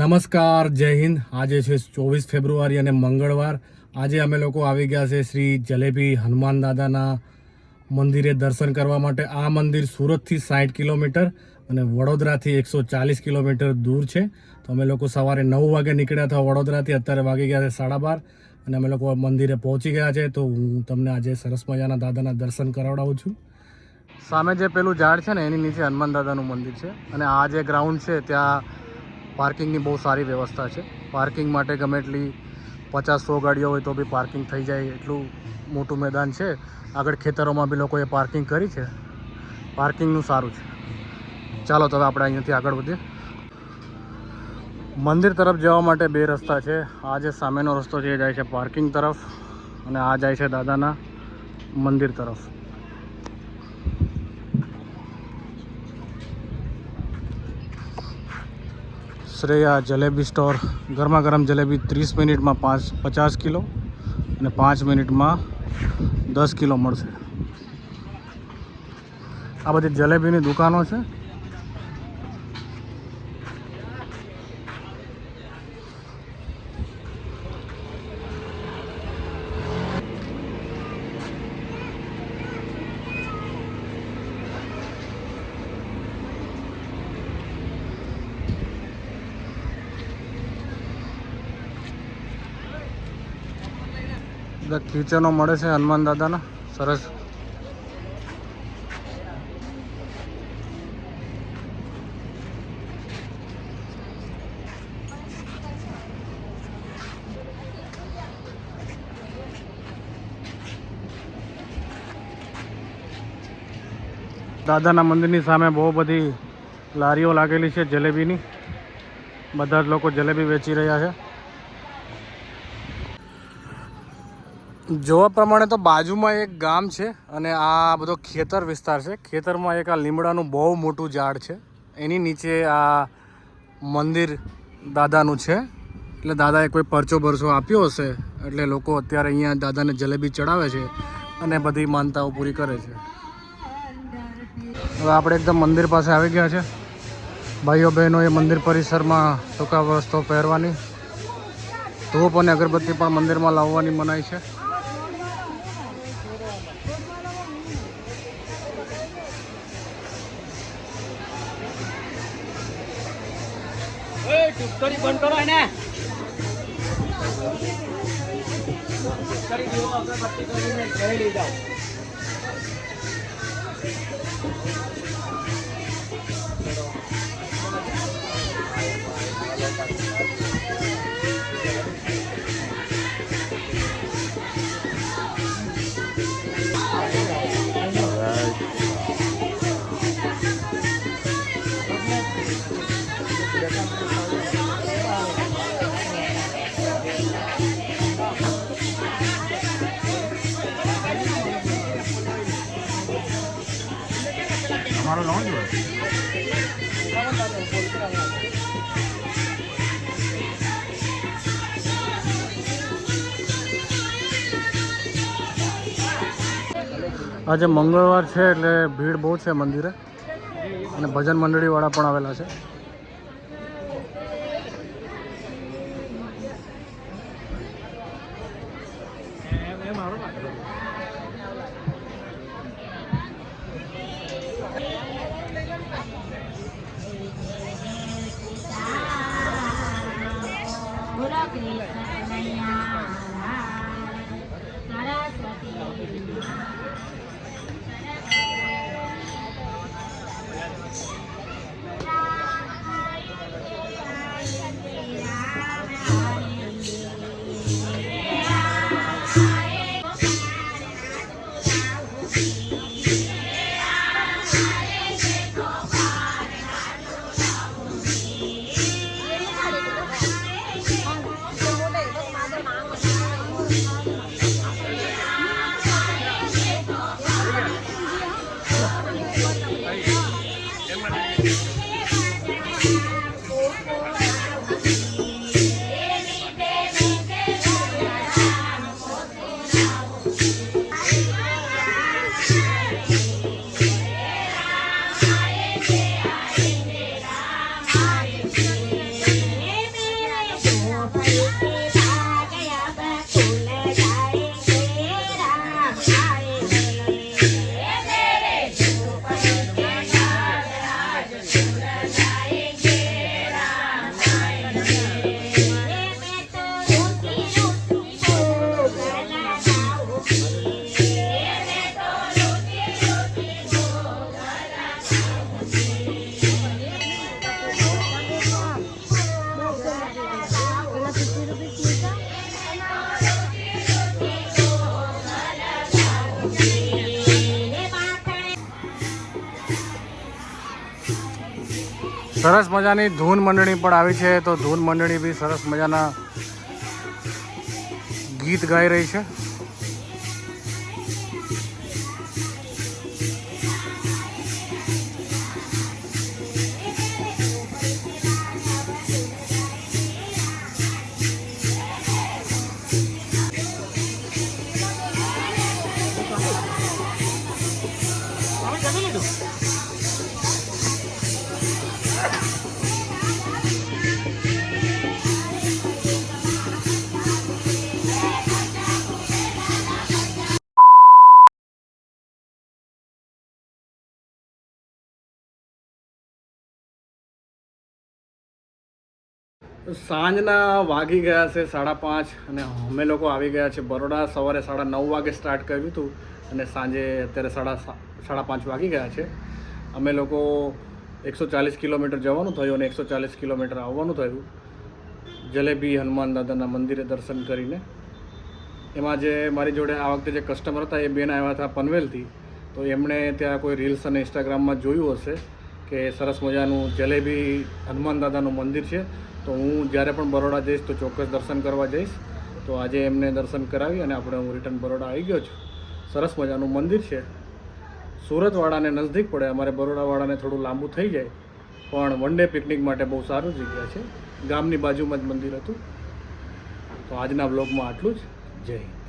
નમસ્કાર, જય હિન્દ. આજે છે 24 ફેબ્રુઆરી અને મંગળવાર. આજે અમે લોકો આવી ગયા છે શ્રી જલેબી હનુમાન દાદાના મંદિરે દર્શન કરવા માટે. આ મંદિર સુરતથી 60 કિલોમીટર અને વડોદરાથી 140 કિલોમીટર દૂર છે. તો અમે લોકો સવારે 9 વાગે નીકળ્યા હતા વડોદરાથી. અત્યારે વાગી ગયા છે 12:30 અને અમે લોકો મંદિરે પહોંચી ગયા છે. તો હું તમને આજે સરસ મજાના દાદાના દર્શન કરાવડાવું છું. સામે જે પેલું ઝાડ છે ને એની નીચે હનુમાન દાદાનું મંદિર છે અને આ જે ગ્રાઉન્ડ છે ત્યાં પાર્કિંગની બહુ સારી વ્યવસ્થા છે. પાર્કિંગ માટે ગમે એટલી 50-100 ગાડીઓ હોય તો બી પાર્કિંગ થઈ જાય એટલું મોટું મેદાન છે. આગળ ખેતરોમાં બી લોકોએ પાર્કિંગ કરી છે. પાર્કિંગનું સારું છે. ચાલો તો હવે આપણે અહીંયાથી આગળ વધીએ. મંદિર તરફ જવા માટે બે રસ્તા છે. આ જે સામેનો રસ્તો છે એ જાય છે પાર્કિંગ તરફ અને આ જાય છે દાદાના મંદિર તરફ. શ્રેયા જલેબી સ્ટોર. ગરમા ગરમ જલેબી 30 મિનિટમાં 50 કિલો અને 5 મિનિટમાં 10 કિલો મળશે. આ બધી જલેબીની દુકાનો છે. બધા કિચનો મળે છે હનુમાન દાદાના સરસ. દાદાના મંદિરની સામે બહુ બધી લારીઓ લાગેલી છે જલેબીની. બધા જ લોકો જલેબી વેચી રહ્યા છે. જોવા પ્રમાણે તો બાજુમાં એક ગામ છે અને આ બધો ખેતર વિસ્તાર છે. ખેતરમાં એક આ લીમડાનું બહુ મોટું ઝાડ છે. એની નીચે આ મંદિર દાદાનું છે. એટલે દાદાએ કોઈ પરચો બરચો આપ્યો હશે એટલે લોકો અત્યારે અહીંયા દાદાને જલેબી ચડાવે છે અને બધી માનતાઓ પૂરી કરે છે. હવે આપણે એકદમ મંદિર પાસે આવી ગયા છે. ભાઈઓ બહેનોએ મંદિર પરિસરમાં ટૂંકા વસ્ત્રો પહેરવાની, ધૂપ અને અગરબત્તી પણ મંદિરમાં લાવવાની મનાઈ છે. બંધ કરો એને. અગરબત્તી કરીને ઘરે લઈ જાઓ. અમારો લોન જોઈએ. આજે મંગળવાર છે એટલે ભીડ બહુ છે મંદિરે અને ભજન મંડળીવાળા પણ આવેલા છે. સરસ મજાની ધૂન મંડળી પણ આવી છે, તો ધૂન મંડળી બી સરસ મજાના ગીત ગાઈ રહી છે. સાંજના વાગી ગયા છે 5:30 અને અમે લોકો આવી ગયા છે બરોડા. સવારે 9:30 વાગે સ્ટાર્ટ કર્યું હતું અને સાંજે અત્યારે 5:30 વાગી ગયા છે. અમે લોકો 140 કિલોમીટર જવાનું થયું અને 140 કિલોમીટર આવવાનું થયું જલેબી હનુમાન દાદાના મંદિરે દર્શન કરીને. એમાં જે મારી જોડે આ વખતે જે કસ્ટમર હતા એ બેન આવ્યા હતા પનવેલથી, તો એમણે ત્યાં કોઈ રીલ્સ અને ઇન્સ્ટાગ્રામમાં જોયું હશે કે સરસ મજાનું જલેબી હનુમાન દાદાનું મંદિર છે. તો હું જ્યારે પણ બરોડા જઈશ તો ચોક્કસ દર્શન કરવા જઈશ. તો આજે એમને દર્શન કરાવી અને હું રિટર્ન બરોડા આવી ગયો છું. સરસ મજાનું મંદિર છે. સુરતવાળાને નજદીક પડે, અમારે બરોડાવાળાને થોડું લાંબુ થઈ જાય, પણ વન ડે પિકનિક માટે બહુ સારું જગ્યા છે. ગામની બાજુમાં જ મંદિર હતું. તો આજના બ્લોગમાં આટલું જ. જય હિન્દ.